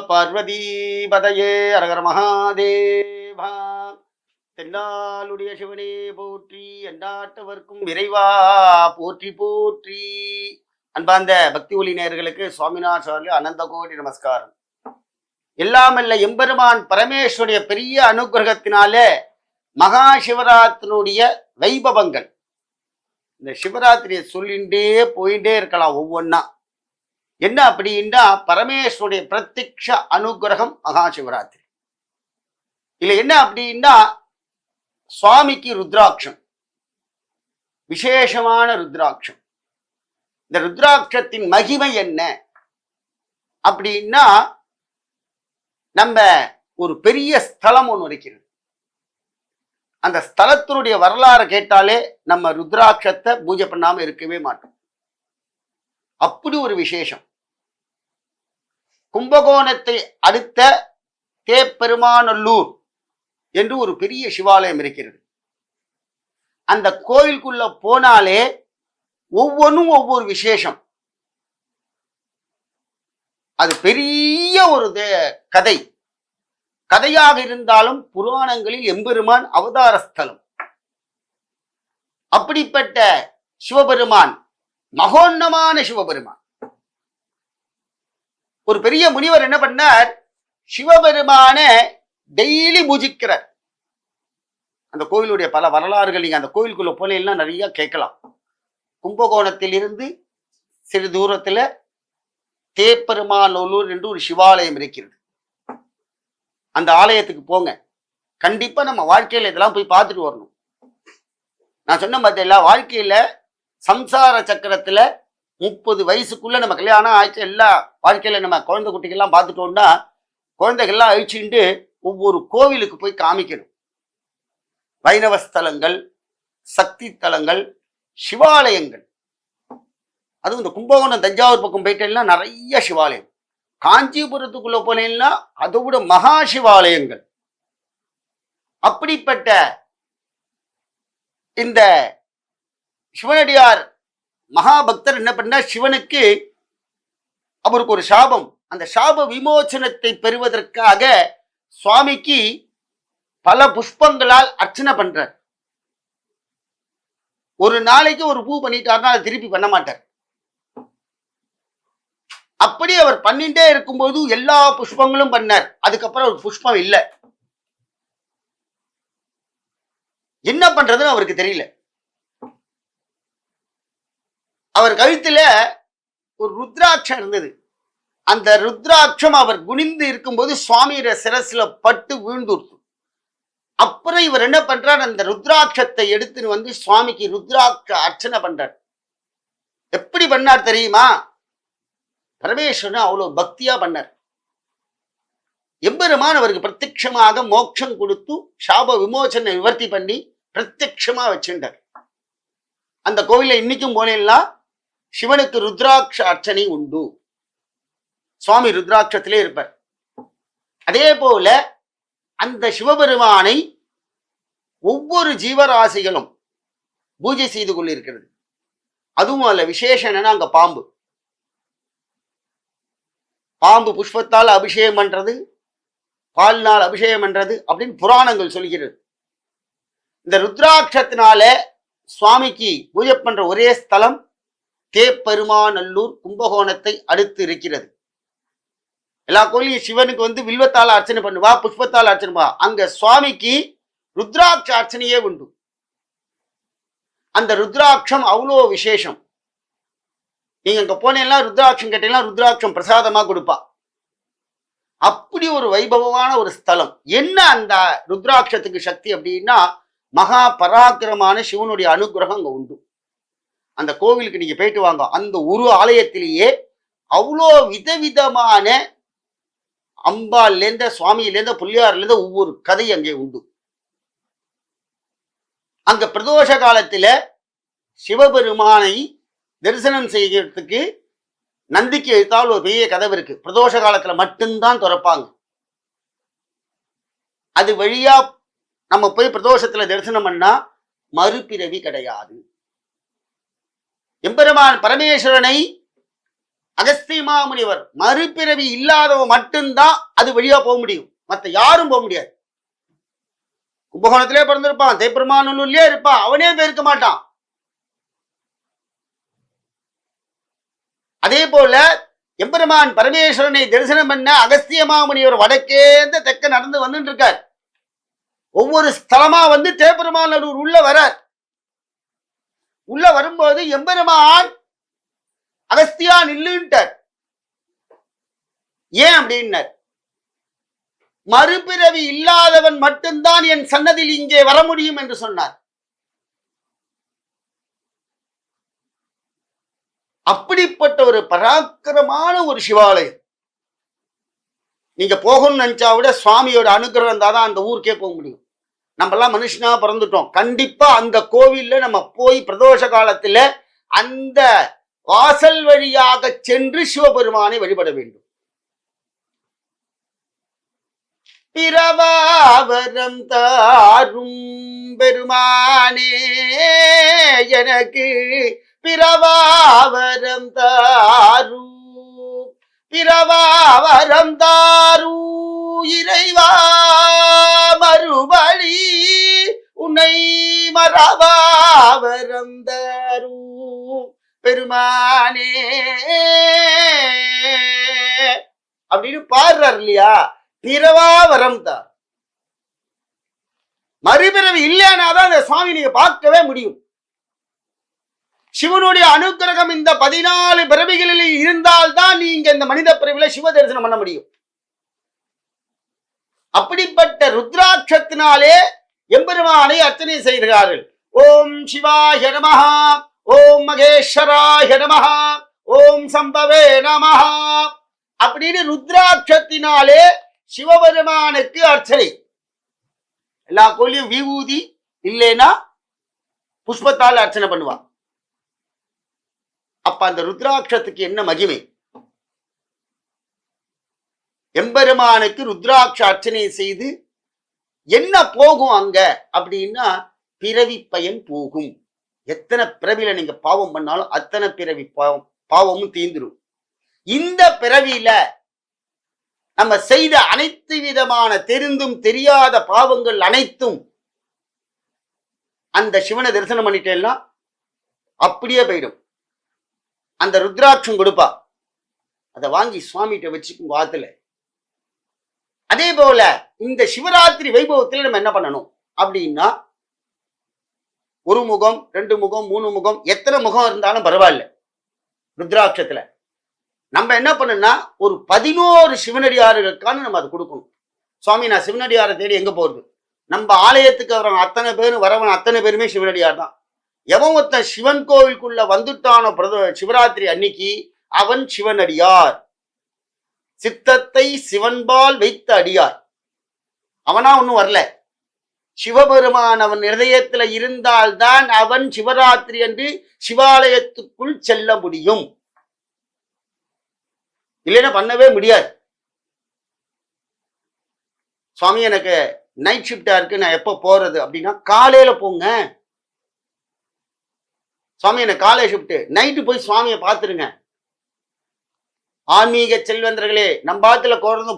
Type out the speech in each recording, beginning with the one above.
பார்வதி பதையே அரகர மகாதேவா. தென்னாளுடைய சிவனே போற்றி, எந்நாட்டவர்க்கும் விரைவா போற்றி போற்றி. அன்பார்ந்த பக்தி ஒளி நேயர்களுக்கு சுவாமிநாத சார்லி அனந்த கோடி நமஸ்காரம். எல்லாமல்ல எம்பெருமான் பரமேஸ்வருடைய பெரிய அனுகிரகத்தினாலே மகா சிவராத்திரியுடைய வைபவங்கள், இந்த சிவராத்திரியை சொல்லிண்டே போயிட்டே இருக்கலாம் ஒவ்வொன்னா. என்ன அப்படின்னா பரமேஸ்வருடைய பிரத்யக்ஷ அனுகிரகம் மகா சிவராத்திரி. இல்ல என்ன அப்படின்னா சுவாமிக்கு ருத்ராட்சம், விசேஷமான ருத்ராட்சம். இந்த ருத்ராட்சத்தின் மகிமை என்ன அப்படின்னா, நம்ம ஒரு பெரிய ஸ்தலம் ஒன்று இருக்கிறது. அந்த ஸ்தலத்தினுடைய வரலாறு கேட்டாலே நம்ம ருத்ராட்சத்தை பூஜை பண்ணாம இருக்கவே மாட்டோம். அப்படி ஒரு விசேஷம். கும்பகோணத்தை அடுத்த தேப்பெருமாநல்லூர் என்று ஒரு பெரிய சிவாலயம் இருக்கிறது. அந்த கோயிலுக்குள்ள போனாலே ஒவ்வொன்றும் ஒவ்வொரு விசேஷம். அது பெரிய ஒரு கதையாக இருந்தாலும் புராணங்களில் எம்பெருமான் அவதார ஸ்தலம். அப்படிப்பட்ட சிவபெருமான் மகோன்னமான சிவபெருமான். ஒரு பெரிய முனிவர் என்ன பண்ணார், சிவபெருமான டெய்லி பூஜிக்கிறார். அந்த கோயிலுடைய பல வரலாறுகள் நீங்க அந்த கோயிலுக்குள்ள போனீங்கன்னா நிறைய கேட்கலாம். கும்பகோணத்தில் இருந்து சிறு தூரத்துல தேப்பெருமாநல்லூர் என்று ஒரு சிவாலயம் இருக்கிறது. அந்த ஆலயத்துக்கு போங்க, கண்டிப்பா நம்ம வாழ்க்கையில இதெல்லாம் போய் பார்த்துட்டு வரணும். நான் சொன்ன பார்த்தீங்களா, வாழ்க்கையில சம்சார சக்கரத்துல 30 வயசுக்குள்ள நம்ம கல்யாணம் ஆயிடுச்சு, எல்லா வாழ்க்கையில நம்ம குழந்தை குட்டிகள்லாம் பார்த்துட்டோம்னா குழந்தைகள்லாம் அழிச்சுட்டு ஒவ்வொரு கோவிலுக்கு போய் காமிக்கணும். வைணவ ஸ்தலங்கள், சக்தி தலங்கள், சிவாலயங்கள். அதுவும் இந்த கும்பகோணம் தஞ்சாவூர் பக்கம் போயிட்டேன்னா நிறைய சிவாலயம். காஞ்சிபுரத்துக்குள்ள போனேன்னா அதை விட மகா சிவாலயங்கள். அப்படிப்பட்ட இந்த சிவனடியார் மகாபக்தர் என்ன பண்ண, சிவனுக்கு அவருக்கு ஒரு சாபம். அந்த சாப விமோசனத்தை பெறுவதற்காக சுவாமிக்கு பல புஷ்பங்களால் அர்ச்சனை பண்றார். ஒரு நாளைக்கு ஒரு பூ பண்ணிட்டார்னா அதை திருப்பி பண்ண மாட்டார். அப்படி அவர் பண்ணிட்டே இருக்கும்போது எல்லா புஷ்பங்களும் பண்ணார். அதுக்கப்புறம் ஒரு புஷ்பம் இல்லை. என்ன பண்றதுன்னு அவருக்கு தெரியல. அவர் கழுத்துல ஒரு ருத்ராட்சம் இருந்தது. அந்த ருத்ராட்சம் அவர் குனிந்து இருக்கும்போது சுவாமியோட சிரசுல பட்டு வீழ்ந்துருச்சு. அப்புறம் இவர் என்ன பண்றார், அந்த ருத்ராட்சத்தை எடுத்துன்னு வந்து சுவாமிக்கு ருத்ராட்ச அர்ச்சனை பண்றார். எப்படி பண்ணார் தெரியுமா? பரமேஸ்வரன் அவ்வளவு பக்தியா பண்ணார். எம்பெருமான் அவருக்கு பிரத்யட்சமாக மோட்சம் கொடுத்து சாப விமோசனை நிவர்த்தி பண்ணி பிரத்யட்சமா வச்சுட்டார். அந்த கோவில இன்னைக்கும் போனேன்னா சிவனுக்கு ருத்ராட்ச அர்ச்சனை உண்டு. சுவாமி ருத்ராட்சத்திலே இருப்பார். அதே போல அந்த சிவபெருமானை ஒவ்வொரு ஜீவராசிகளும் பூஜை செய்து கொண்டிருக்கிறது. அதுவும் அல்ல விசேஷம் என்னன்னா, அங்க பாம்பு புஷ்பத்தால் அபிஷேகம் பண்றது, பால்னால் அபிஷேகம் பண்றது அப்படின்னு புராணங்கள் சொல்கிறது. இந்த ருத்ராட்சத்தினால சுவாமிக்கு பூஜை பண்ற ஒரே ஸ்தலம் தேப்பெருமாநல்லூர் கும்பகோணத்தை அடுத்து இருக்கிறது. எல்லா கோயிலையும் சிவனுக்கு வந்து வில்வத்தால் அர்ச்சனை பண்ணுவா, புஷ்பத்தால் அர்ச்சனை பண்ணுவா. அங்க சுவாமிக்கு ருத்ராட்ச அர்ச்சனையே உண்டு. அந்த ருத்ராட்சம் அவ்வளோ விசேஷம். நீங்க அங்க போனீங்கன்னா ருத்ராட்சம் கேட்டீங்கன்னா ருத்ராட்சம் பிரசாதமா கொடுப்பா. அப்படி ஒரு வைபவமான ஒரு ஸ்தலம். என்ன அந்த ருத்ராட்சத்துக்கு சக்தி அப்படின்னா, மகா பராக்கிரமான சிவனுடைய அனுகிரகம் அங்க உண்டு. அந்த கோவிலுக்கு நீங்க போயிட்டு வாங்க, அந்த ஒரு ஆலயத்திலேயே அவ்வளோ விதவிதமான அம்பாள்லேருந்து சுவாமியிலேருந்து புள்ளியார்லேருந்து ஒவ்வொரு கதை அங்கே உண்டு. அங்க பிரதோஷ காலத்துல சிவபெருமானை தரிசனம் செய்யறதுக்கு நந்திக்கு எழுத்தால் ஒரு பெரிய கதவு இருக்கு. பிரதோஷ காலத்துல மட்டும்தான் திறப்பாங்க. அது வழியா நம்ம போய் பிரதோஷத்துல தரிசனம் பண்ணா மறுபிறவி கிடையாது. எம்பெருமான் பரமேஸ்வரனை அகஸ்திய மாமுனிவர் மறுபிறவி இல்லாதவன் மட்டும்தான் அது வழியா போக முடியும், மற்ற யாரும் போக முடியாது. கும்பகோணத்திலே பிறந்திருப்பான், தேப்பெருமாநல்லூர்லயே இருப்பான், அவனே போயிருக்க மாட்டான். அதே போல எம்பெருமான் பரமேஸ்வரனை தரிசனம் பண்ண அகஸ்திய மாமுனிவர் வடக்கேந்த தெற்க நடந்து வந்துட்டு இருக்கார். ஒவ்வொரு ஸ்தலமா வந்து தேப்பெருமாநல்லூர் உள்ள வரார். உள்ள வரும்போது எம்பெருமான் அகஸ்தியா நில்லுன்ட்டார். ஏன் அப்படின்னார், மறுபிறவி இல்லாதவன் மட்டும்தான் என் சன்னதியில் இங்கே வர முடியும் என்று சொன்னார். அப்படிப்பட்ட ஒரு பராக்கிரமான ஒரு சிவாலயம். நீங்க போகணும்னு நினைச்சா விட சுவாமியோட அனுகிரகம் இருந்தாதான் அந்த ஊருக்கே போக முடியும். நம்ம எல்லாம் மனுஷனா பிறந்துட்டோம், கண்டிப்பா அந்த கோவில்ல நம்ம போய் பிரதோஷ காலத்துல அந்த வாசல் வழியாக சென்று சிவபெருமானை வழிபட வேண்டும். பிரபாவரம் தாரும் பெருமானே எனக்கு பிரபாவரம் தாரு, பிரபாவரம் தாரு இறைவா மறுபடி உன்னை மரபாவரம் தாரு பெருமானே அப்படின்னு பாடுறார் இல்லையா. பிறவாவரம் தான், மறுபிறவி இல்லைனாதான் அந்த சுவாமி நீங்க பார்க்கவே முடியும். சிவனுடைய அனுக்கிரகம் இந்த 14 பிறவிகளில் இருந்தால்தான் நீங்க இந்த மனித பிறவில சிவ தரிசனம் பண்ண முடியும். அப்படிப்பட்ட ருத்ராட்சத்தினாலே எம்பெருமானை அர்ச்சனை செய்கிறார்கள். ஓம் சிவாய நமஹ, ஓம் மகேஸ்வராய நமஹ, ஓம் சம்பவே நமஹ அப்படின்னு ருத்ராட்சத்தினாலே சிவபெருமானுக்கு அர்ச்சனை. எல்லா கோயிலையும் விபூதி இல்லைன்னா புஷ்பத்தால் அர்ச்சனை பண்ணுவான். அப்ப அந்த ருத்ராட்சத்துக்கு என்ன மகிமை? எம்பெருமானுக்கு ருத்ராட்ச அர்ச்சனை செய்து என்ன போகும் அங்க அப்படின்னா பிறவி பயன் போகும். எத்தனை பிறவில நீங்க பாவம் பண்ணாலும் அத்தனை பிறவி பாவமும் தீந்துரும். இந்த பிறவியில நம்ம செய்த அனைத்து விதமான தெரிந்தும் தெரியாத பாவங்கள் அனைத்தும் அந்த சிவனை தரிசனம் பண்ணிட்டேன்னா அப்படியே போயிடும். அந்த ருத்ராட்சம் கொடுப்பா, அதை வாங்கி சுவாமிகிட்ட வச்சுக்கும் வாத்துல. அதே போல இந்த சிவராத்திரி வைபவத்தில் நம்ம என்ன பண்ணணும் அப்படின்னா, ஒரு முகம் 2 முகம் 3 முகம் எத்தனை முகம் இருந்தாலும் பரவாயில்ல, ருத்ராட்சத்துல நம்ம என்ன பண்ணணும்னா ஒரு 11 சிவனடியார்களுக்கான நம்ம அதை கொடுக்கணும். சுவாமி நான் சிவனடியாரை தேடி எங்க போறது? நம்ம ஆலயத்துக்கு வரவன் அத்தனை பேரும் வரவன் அத்தனை பேருமே சிவனடியார் தான். எவன் ஒருத்தன் சிவன் கோவிலுக்குள்ள வந்துட்டான சிவராத்திரி அன்னைக்கு அவன் சிவனடியார். சித்தத்தை சிவன்பால் வைத்த அடியார். அவனா ஒன்னும் வரல, சிவபெருமான் அவன் இருதயத்துல இருந்தால்தான் அவன் சிவராத்திரி அன்று சிவாலயத்துக்குள் செல்ல முடியும், இல்லைன்னா பண்ணவே முடியாது. சுவாமி எனக்கு நைட் ஷிப்டா இருக்கு, நான் எப்ப போறது அப்படின்னா காலையில போங்க. சுவாமி எனக்கு காலை ஷிப்ட், நைட்டு போய் சுவாமியை பார்த்துருங்க. ஆன்மீக செல்வந்தர்களே, நம்பாத்துல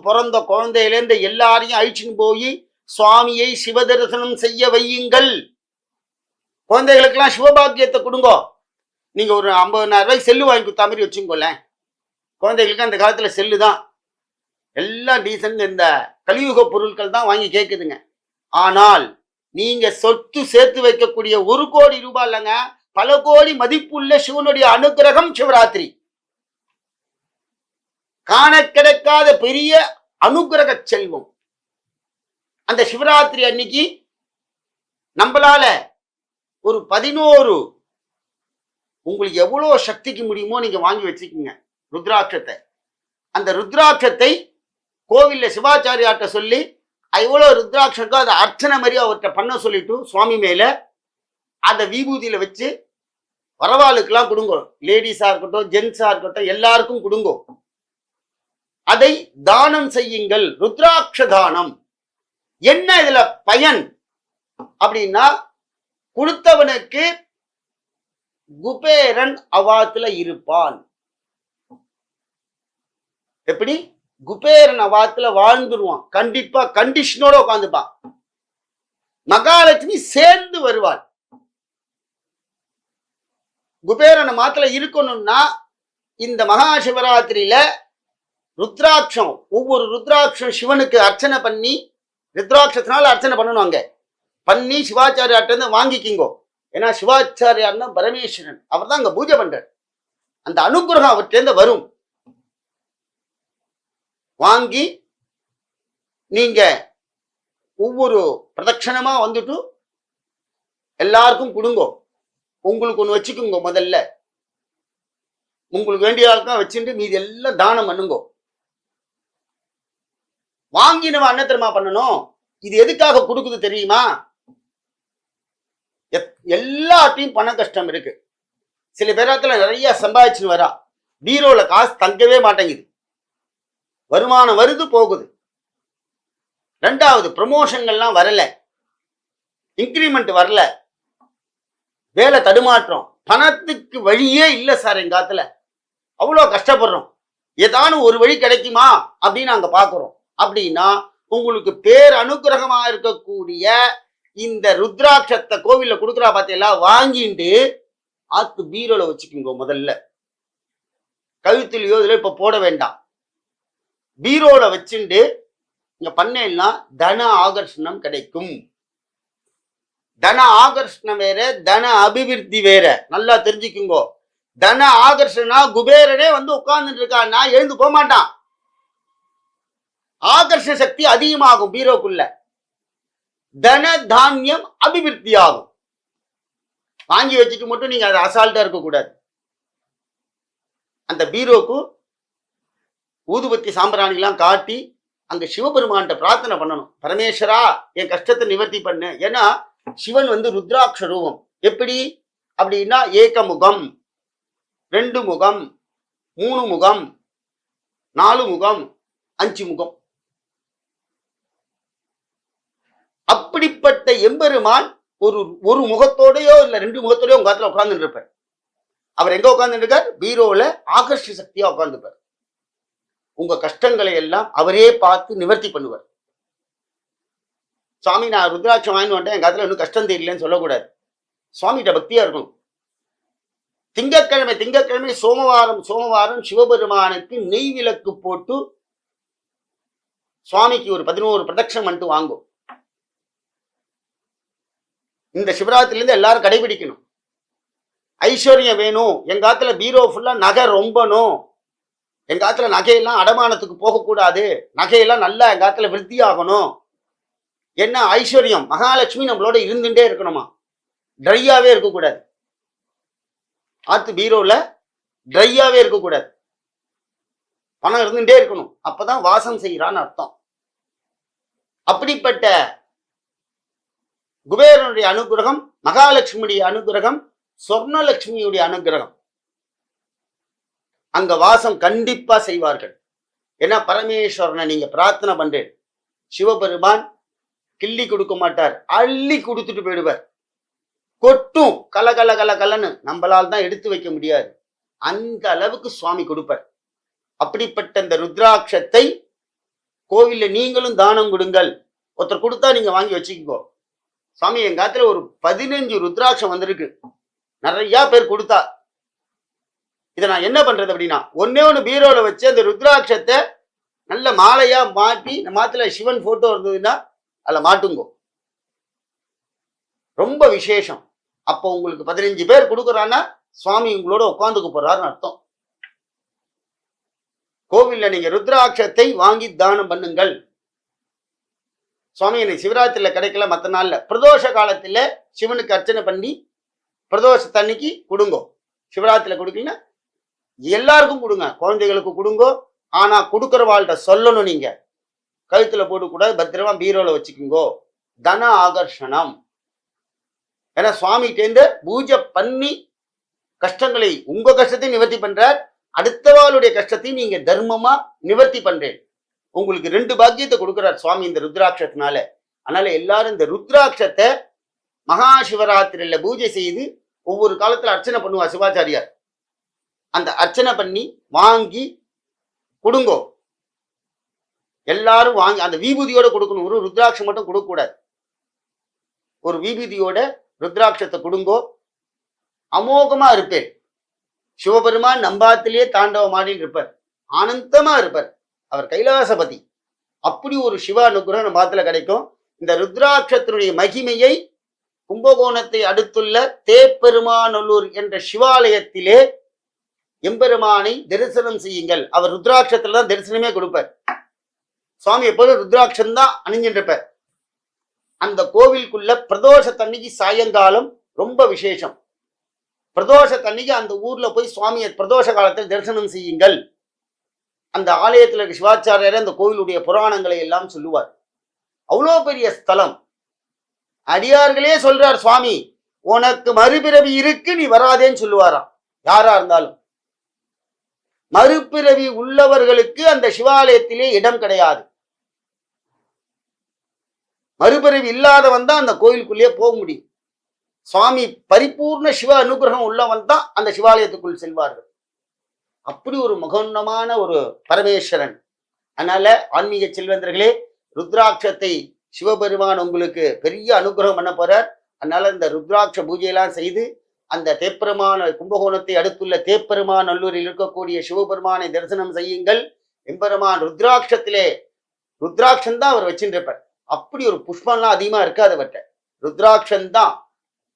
பிறந்த குழந்தையிலேருந்து எல்லாரையும் அழிச்சுன்னு போய் சுவாமியை சிவ தரிசனம் செய்ய வையுங்கள். குழந்தைகளுக்கெல்லாம் சிவபாக்கியத்தை கொடுங்கோ. நீங்க ஒரு 50,000 ரூபாய்க்கு செல்லு வாங்கி கொடுத்தா மாதிரி வச்சுக்கோல. குழந்தைகளுக்கு அந்த காலத்துல செல்லு தான் எல்லாம் டீசன்ட், இந்த கலியுக பொருட்கள் தான் வாங்கி கேட்குதுங்க. ஆனால் நீங்க சொத்து சேர்த்து வைக்கக்கூடிய 1 கோடி ரூபாய் இல்லைங்க, பல கோடி மதிப்புள்ள சிவனுடைய அனுகிரகம் சிவராத்திரி. காண கிடைக்காத பெரிய அனுகிரக செல்வம். அந்த சிவராத்திரி அன்னைக்கு நம்மளால ஒரு 11 உங்களுக்கு எவ்வளவு சக்திக்கு முடியுமோ நீங்க வாங்கி வச்சுக்கோங்க ருத்ராட்சத்தை. அந்த ருத்ராட்சத்தை கோவில்ல சிவாச்சாரியார்ட்ட சொல்லி எவ்வளவு ருத்ராட்சம் அதை அர்ச்சனை மாதிரி அவர்கிட்ட பண்ண சொல்லிட்டு சுவாமி மேல அந்த விபூதியில வச்சு வரவாளுக்கெல்லாம் கொடுங்கோ. லேடிஸா இருக்கட்டும் ஜென்ஸா இருக்கட்டும் எல்லாருக்கும் கொடுங்கோ. அதை தானம் செய்யுங்கள், ருத்ராட்ச தானம். என்ன இதுல பயன் அப்படின்னா, கொடுத்தவனுக்கு குபேரன் அவாத்துல இருப்பான். எப்படி? குபேரன் வாத்துல வாழ்ந்துருவான், கண்டிப்பா கண்டிஷனோட உட்காந்துப்பான். மகாலட்சுமி சேர்ந்து வருவாள். குபேரன் மாத்துல இருக்கணும்னா இந்த மகா சிவராத்திரியில ருத்ராட்சம், ஒவ்வொரு ருத்ராட்சம் சிவனுக்கு அர்ச்சனை பண்ணி, ருத்ராட்சத்தினால அர்ச்சனை பண்ணணும், அங்க பண்ணி சிவாச்சாரியார்ட்ட வாங்கிக்கிங்கோ. ஏன்னா சிவாச்சாரியார்னா பரமேஸ்வரன், அவர் தான் அங்க பூஜை பண்றார். அந்த அனுகிரகம் அவர்கிட்ட வரும். வாங்கி நீங்க ஒவ்வொரு பிரதட்சணமா வந்துட்டு எல்லாருக்கும் கொடுங்கோ. உங்களுக்கு ஒண்ணு வச்சுக்குங்க, முதல்ல உங்களுக்கு வேண்டிய ஆளுக்கா வச்சுட்டு மீதி எல்லாம் தானம் பண்ணுங்கோ. வாங்கி நம்ம என்ன தெரியுமா பண்ணணும்? இது எதுக்காக கொடுக்குது தெரியுமா? எல்லாத்தையும் பண கஷ்டம் இருக்கு. சில பேராத்துல நிறைய சம்பாதிச்சுன்னு வரா, பீரோல காசு தங்கவே மாட்டேங்குது. வருமானம் வருது போகுது. ரெண்டாவது, ப்ரமோஷன்கள்லாம் வரல, இன்கிரிமெண்ட் வரல, வேலை தடுமாற்றம், பணத்துக்கு வழியே இல்லை சார். எங்க காத்துல அவ்வளோ கஷ்டப்படுறோம், ஏதானும் ஒரு வழி கிடைக்குமா அப்படின்னு நாங்க பாக்குறோம். அப்படின்னா உங்களுக்கு பேர் அனுகிரகமா இருக்கக்கூடிய இந்த ருத்ராட்சத்தை கோவில்ல கொடுக்குறா பார்த்தீங்களா, வாங்கிட்டு ஆத்து பீரோல வச்சுக்கோங்க. முதல்ல கழுத்துலயோ இதுல இப்ப போட வேண்டாம், பீரோல வச்சுட்டு இங்க பண்ணேன்னா தன ஆகர்ஷணம் கிடைக்கும். தன ஆகர்ஷணம் வேற, தன அபிவிருத்தி வேற. நல்லா தெரிஞ்சுக்குங்கோ. தன ஆகர்ஷணா குபேரனே உட்கார்ந்துட்டு இருக்கான்னா எழுந்து போக மாட்டான். ஆகர்ஷ சக்தி அதிகமாகும் பீரோக்குள்ள, தன தானியம் அபிவிருத்தி ஆகும். வாங்கி வச்சுட்டு மட்டும் நீங்க அதை அசால்ட்டா இருக்கக்கூடாது. அந்த பீரோக்கு ஊதுபத்தி சாம்பிராணிலாம் காட்டி அங்க சிவபெருமான்கிட்ட பிரார்த்தனை பண்ணணும். பரமேஸ்வரா, என் கஷ்டத்தை நிவர்த்தி பண்ணு. ஏன்னா சிவன் ருத்ராட்ச ரூபம். எப்படி அப்படின்னா, ஏக முகம், 2 முகம், 3 முகம், 4 முகம், 5 முகம். அப்படிப்பட்ட எம்பெருமான் ஒரு முகத்தோடையோ இல்ல 2 முகத்தோடயோ உங்க காலத்துல உட்கார்ந்துட்டு இருப்பார். அவர் எங்க உட்கார்ந்துட்டு இருக்கார்? பீரோல ஆகர்ஷ சக்தியா உட்கார்ந்துப்பார். உங்க கஷ்டங்களை எல்லாம் அவரே பார்த்து நிவர்த்தி பண்ணுவார். சுவாமி, நான் ருத்ராட்சம் வாங்கி வந்துட்டேன், என் காலத்துல இன்னும் கஷ்டம் தெரியலன்னு சொல்லக்கூடாது. சுவாமிகிட்ட பக்தியா இருக்கணும். திங்கட்கிழமை சோமவாரம் சிவபெருமானுக்கு நெய் விளக்கு போட்டு சுவாமிக்கு ஒரு 11 பிரதட்சணம் மட்டும் வாங்கும். இந்த சிவராத்திரிலிருந்து எல்லாரும் கடைபிடிக்கணும். ஐஸ்வர்யம் வேணும், எங்க காலத்துல பீரோ ஃபுல்லா நகை ரொம்பணும், எங்க காலத்துல நகையெல்லாம் அடமானத்துக்கு போகக்கூடாது, நகையெல்லாம் நல்லா எங்க காலத்துல விருத்தி ஆகணும். என்ன ஐஸ்வர்யம், மகாலட்சுமி நம்மளோட இருந்துட்டே இருக்கணுமா, ட்ரையாவே இருக்கக்கூடாது. ஆத்து பீரோல ட்ரையாவே இருக்கக்கூடாது, பணம் இருந்துட்டே இருக்கணும். அப்பதான் வாசம் செய்யறான்னு அர்த்தம். அப்படிப்பட்ட குபேரனுடைய அனுகிரகம், மகாலட்சுமியுடைய அனுகிரகம், சொர்ணலட்சுமியுடைய அனுகிரகம் அங்க வாசம் கண்டிப்பா செய்வார்கள். ஏன்னா பரமேஸ்வரனை நீங்க பிரார்த்தனை பண்றேன், சிவபெருமான் கிள்ளி கொடுக்க மாட்டார், அள்ளி கொடுத்துட்டு போயிடுவார். கொட்டும் கல கல கல கலன்னு, நம்மளால் தான் எடுத்து வைக்க முடியாது, அந்த அளவுக்கு சுவாமி கொடுப்பார். அப்படிப்பட்ட இந்த ருத்ராட்சத்தை கோவில்ல நீங்களும் தானம் கொடுங்கள். ஒருத்தர் கொடுத்தா நீங்க வாங்கி வச்சுக்கோ. சுவாமி, என் காலத்துல ஒரு 15 ருத்ராட்சம் வந்திருக்கு, நிறைய பேர் கொடுத்தா. இதை நான் என்ன பண்றது அப்படின்னா, ஒண்ணு பீரோல வச்சு அந்த ருத்ராட்சத்தை நல்ல மாலையா மாட்டி, இந்த மாத்துல சிவன் போட்டோ இருந்ததுன்னா அதுல மாட்டுங்கோ. ரொம்ப விசேஷம். அப்போ உங்களுக்கு 15 பேர் கொடுக்குறான்னா சுவாமி உங்களோட உட்காந்துக்க போறாருன்னு அர்த்தம். கோவில்ல நீங்க ருத்ராட்சத்தை வாங்கி தானம் பண்ணுங்கள். சுவாமி, எனக்கு சிவராத்திரியில கிடைக்கல, மற்ற நாள்ல பிரதோஷ காலத்துல சிவனுக்கு அர்ச்சனை பண்ணி பிரதோஷத்தன்னைக்கு கொடுங்கோ. சிவராத்திரியில கொடுக்கலன்னா எல்லாருக்கும் கொடுங்க, குழந்தைகளுக்கு கொடுங்கோ. ஆனா கொடுக்குறவாள்கிட்ட சொல்லணும், நீங்க கழுத்துல போடக்கூடாது, பத்திரமா பீரோல வச்சுக்குங்கோ. தன ஆகர்ஷணம். ஏன்னா சுவாமிகிட்டேந்து பூஜை பண்ணி கஷ்டங்களை, உங்க கஷ்டத்தையும் நிவர்த்தி பண்றார், அடுத்தவாளுடைய கஷ்டத்தையும் நீங்க தர்மமா நிவர்த்தி பண்றேன். உங்களுக்கு 2 பாக்கியத்தை கொடுக்கிறார் சுவாமி இந்த ருத்ராட்சத்தினால. அதனால எல்லாரும் இந்த ருத்ராட்சத்தை மகா சிவராத்திரியில பூஜை செய்து ஒவ்வொரு காலத்துல அர்ச்சனை பண்ணுவா சிவாச்சாரியார். அந்த அர்ச்சனை பண்ணி வாங்கி கொடுங்கோ. எல்லாரும் வாங்கி அந்த விபூதியோட கொடுக்கணும். ஒரு ருத்ராட்சம் மட்டும் கொடுக்க கூடாது. ஒரு விபூதியோட ருத்ராட்சத்தை கொடுங்கோ, அமோகமா இருப்பேன். சிவபெருமான் நம்பாத்திலேயே தாண்டவம் ஆடின்னு இருப்பார், ஆனந்தமா இருப்பார். அவர் கைலாசபதி. அப்படி ஒரு சிவ அனுகிரகம் நம்ம பாத்துல கிடைக்கும். இந்த ருத்ராட்சத்தினுடைய மகிமையை கும்பகோணத்தை அடுத்துள்ள தேப்பெருமாநல்லூர் என்ற சிவாலயத்திலே எம்பெருமானை தரிசனம் செய்யுங்கள். அவர் ருத்ராட்சத்துல தான் தரிசனமே கொடுப்பார். சுவாமி எப்போதும் ருத்ராட்சம் தான் அணிஞ்சிட்டு இருப்பார். அந்த கோவிலுக்குள்ள பிரதோஷத்தன்னைக்கு சாயங்காலம் ரொம்ப விசேஷம். பிரதோஷத்தன்னைக்கு அந்த ஊர்ல போய் சுவாமியை பிரதோஷ காலத்தில் தரிசனம் செய்யுங்கள். அந்த ஆலயத்தில் இருக்க சிவாச்சாரியர் அந்த கோவிலுடைய புராணங்களை எல்லாம் சொல்லுவார். அவ்வளோ பெரிய ஸ்தலம். அடியார்களே சொல்றார், சுவாமி உனக்கு மறுபிறவி இருக்கு, நீ வராதேன்னு சொல்லுவாராம். யாரா இருந்தாலும் மறுபிறவி உள்ளவர்களுக்கு அந்த சிவாலயத்திலே இடம் கிடையாது. மறுபிறவி இல்லாதவன் தான் அந்த கோயிலுக்குள்ளே போக முடியும். சுவாமி பரிபூர்ண சிவ அனுகிரகம் உள்ளவன் தான் அந்த சிவாலயத்துக்குள் செல்வார்கள். அப்படி ஒரு மகோன்னமான ஒரு பரமேஸ்வரன். அதனால ஆன்மீக செல்வந்தர்களே, ருத்ராட்சத்தை சிவபெருமான் உங்களுக்கு பெரிய அனுகிரகம் பண்ண போறார். அதனால இந்த ருத்ராட்ச பூஜையெல்லாம் செய்து அந்த தேப்பெருமான கும்பகோணத்தை அடுத்துள்ள தேப்பெருமான் நல்லூரில் இருக்கக்கூடிய சிவபெருமானை தரிசனம் செய்யுங்கள். எம்பெருமான் ருத்ராட்சத்திலே ருத்ராட்சம் தான் அவர் வச்சுருப்பார். அப்படி ஒரு புஷ்பம்லாம் அதிகமா இருக்காது அவர்கிட்ட. ருத்ராட்சம் தான்.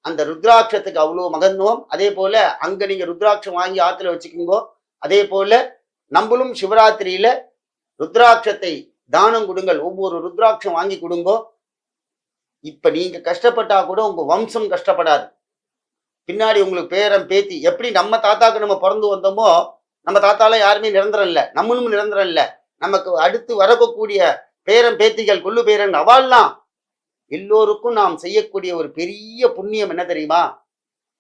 அந்த ருத்ராட்சத்துக்கு அவ்வளோ மகத்துவம். அதே போல அங்க நீங்க ருத்ராட்சம் வாங்கி ஆத்துல வச்சுக்கோங்க. அதே போல நம்மளும் சிவராத்திரியில ருத்ராட்சத்தை தானம் கொடுங்கள். ஒவ்வொரு ருத்ராட்சம் வாங்கி கொடுங்கோ. இப்ப நீங்க கஷ்டப்பட்டா கூட உங்க வம்சம் கஷ்டப்படாது. பின்னாடி உங்களுக்கு பேரன் பேத்தி, எப்படி நம்ம தாத்தாக்கு நம்ம பிறந்து வந்தோமோ, நம்ம தாத்தால யாருமே நிரந்தரம் இல்லை, நம்மளும் நிரந்தரம் இல்லை. நமக்கு அடுத்து வரக்கூடிய பேரன் பேத்திகள், கொள்ளு பேரன், அவாள்லாம் எல்லோருக்கும் நாம் செய்யக்கூடிய ஒரு பெரிய புண்ணியம் என்ன தெரியுமா?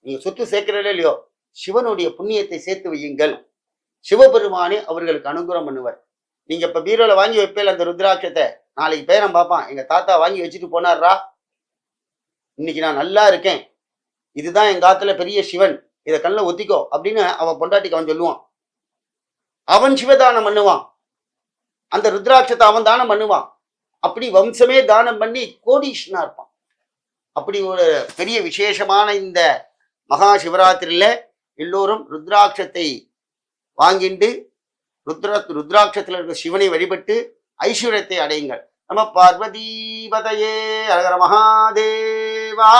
நீங்க சொத்து சேர்க்கிறீங்களோ இல்லையோ, சிவனுடைய புண்ணியத்தை சேர்த்து வையுங்கள். சிவபெருமானே அவர்களுக்கு அனுகிரகம் பண்ணுவார். நீங்க இப்ப பீரோல வாங்கி வைப்பேல அந்த ருத்ராட்சத்தை, நாளைக்கு பேரன் பார்ப்பான், எங்க தாத்தா வாங்கி வச்சுட்டு போனார்ரா, இன்னைக்கு நான் நல்லா இருக்கேன், இதுதான் எங்க ஆத்துல பெரிய சிவன், இதை கண்ணில் ஒத்திக்கோ அப்படின்னு அவன் பொண்டாட்டிக்கு அவன் சொல்லுவான். அவன் சிவதானம் பண்ணுவான். அந்த ருத்ராட்சத்தை அவன் தானம் பண்ணுவான். அப்படி வம்சமே தானம் பண்ணி கோடீஸ்வரனா இருப்பான். அப்படி ஒரு பெரிய விசேஷமான இந்த மகா சிவராத்திரியில எல்லோரும் ருத்ராட்சத்தை வாங்கிண்டு ருத்ராட்சத்தில் இருக்கிற சிவனை வழிபட்டு ஐஸ்வர்யத்தை அடையுங்கள். நம பார்வதி பதையே, ஹர ஹர மகாதேவா.